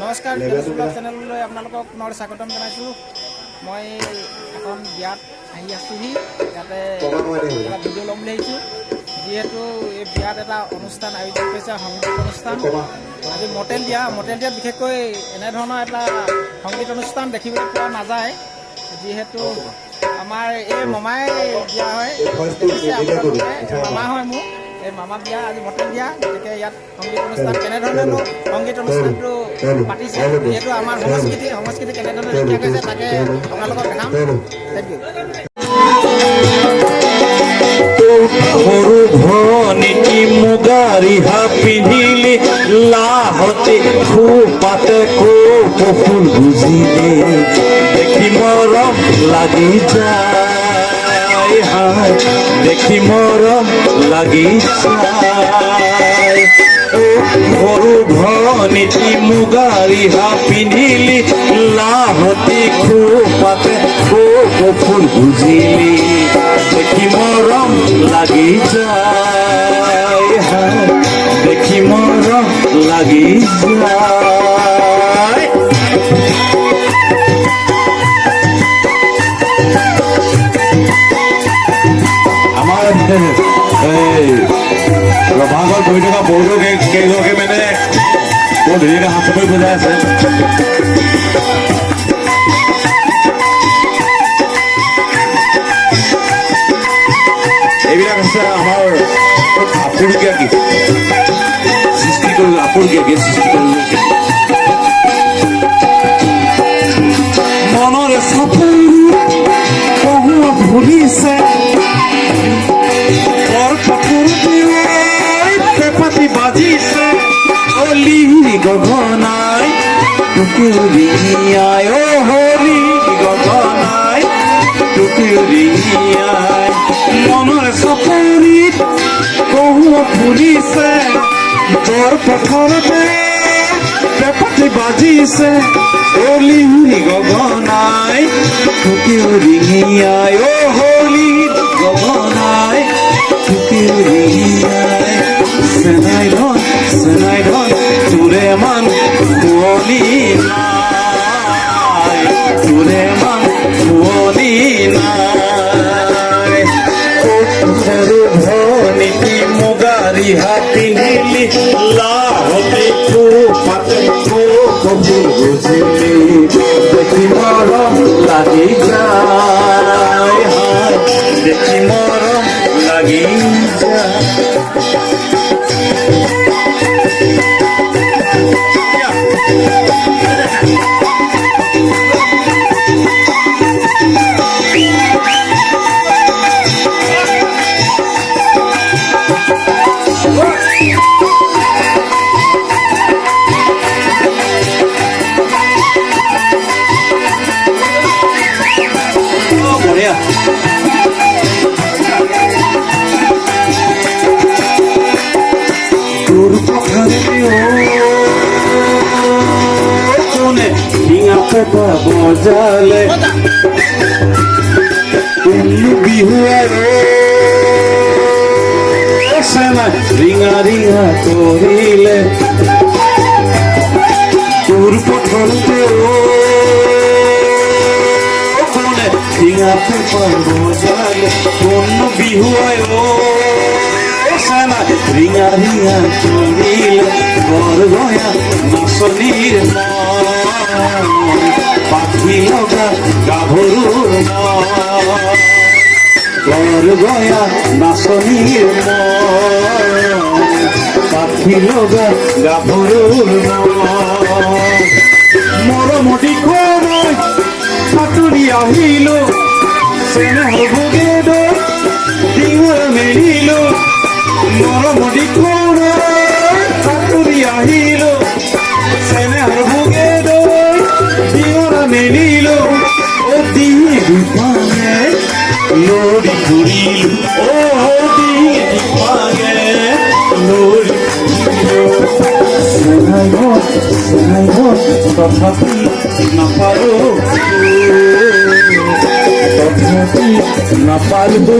নমস্কাৰ দেৱস্বৰূপ চেনেললৈ আপোনালোকক পুনৰ স্বাগতম জনাইছোঁ। মই এখন বিয়াত আহি আছোঁহি, ইয়াতে এটা ভিডিঅ' ল'ম বুলি আহিছোঁ। যিহেতু এই বিয়াত এটা অনুষ্ঠান আয়োজন কৰিছে, সংগীত অনুষ্ঠান। আজি মটেল দিয়াত বিশেষকৈ এনেধৰণৰ এটা সংগীত অনুষ্ঠান দেখিবলৈ পোৱা নাযায়। যিহেতু আমাৰ এই মামাই বিয়া হয়, মামা হয় মোৰ এই মামা বিয়া, আজি মটেল দিয়া। গতিকে ইয়াত সংগীত অনুষ্ঠান কেনেধৰণেনো সংগীত অনুষ্ঠানটো পাতিছে, যিহেতু আমাৰ সংস্কৃতি কেনেধৰণে ৰক্ষা কৰিছে তাকে আপোনালোকক দেখাম। Thank you. সৰু ভনীটি মুগা ৰিহা পিন্ধিলি, লাহতে খোপাতে ফুল গুজিলে, দেখি মৰম লাগি যায়, দেখি মৰম লাগি যায়। সৰু ভনীটি মুগা ৰিহা পিন্ধিলি, লাহতে খোপাতে ফুল গুজিলি, দেখি মৰম লাগি যায়, দেখি মৰম লাগি যায়। আমাৰ ৰভাগত বহি থকা বহুতো কেইগৰাকী মানে বৰ ধুনীয়াকৈ হাত চাপৰি বজাই আছে। এইবিলাক আছে আমাৰ আপুৰুগীয়া গীত, সৃষ্টি কৰি আপুৰুগীয়া গীত সৃষ্টি কৰি মনৰে চাপৰি কহুৱা ভুলিছে, পেপাতি বাজিছে, অলি গগনাই টুকুৰিয়াই, অ হলি গগনাই টুকুৰিয়াই, মনৰে চাপৰিত কহুৱা ফুলিছে, তোৰ পথাৰতে পেপাতি বাজিছে, অলি গগনাই টুকুৰিয়াই, অ হলি গগনাই টুকুৰিয়াই, চেনাই ধন তোৰে মান শুৱনি নাই, তোৰে মান শুৱনি নাই। সৰু ভনীটি মুগা ৰিহা পিন্ধিলি, লাহতে খোপাতে ফুল গুজিলি, দেখি মৰম লাগি যায়, দেখি মৰম লাগি যায়। বজালে বিহুৱাৰ ৰিঙা ৰিঙা কৰিলে, তোৰ পথৰতে কোনে ৰিঙা পেপাৰ বজালে, কোন বিহুৱাই ৰিঙা ৰিঙা কৰিলে, বৰ গয়া নাচনীৰ পাখি লগা গাভৰুৰ বৰ গয়া নাচনীৰ পাখি লগা গাভৰুৰ মৰমতি মই সাঁতুৰি আহিলো, চেনেহ ভোগে ডিঙৰ মেলিলো, মৰমতি সাঁতুৰি আহিলো, চেনেহ ভোগে ডিঙৰ মেলিলো, অতি দুপাঙে লৰি ঘূৰিলো, দুপাঙে লৰি তথাপি নাপালো, তথাপি নাপালো।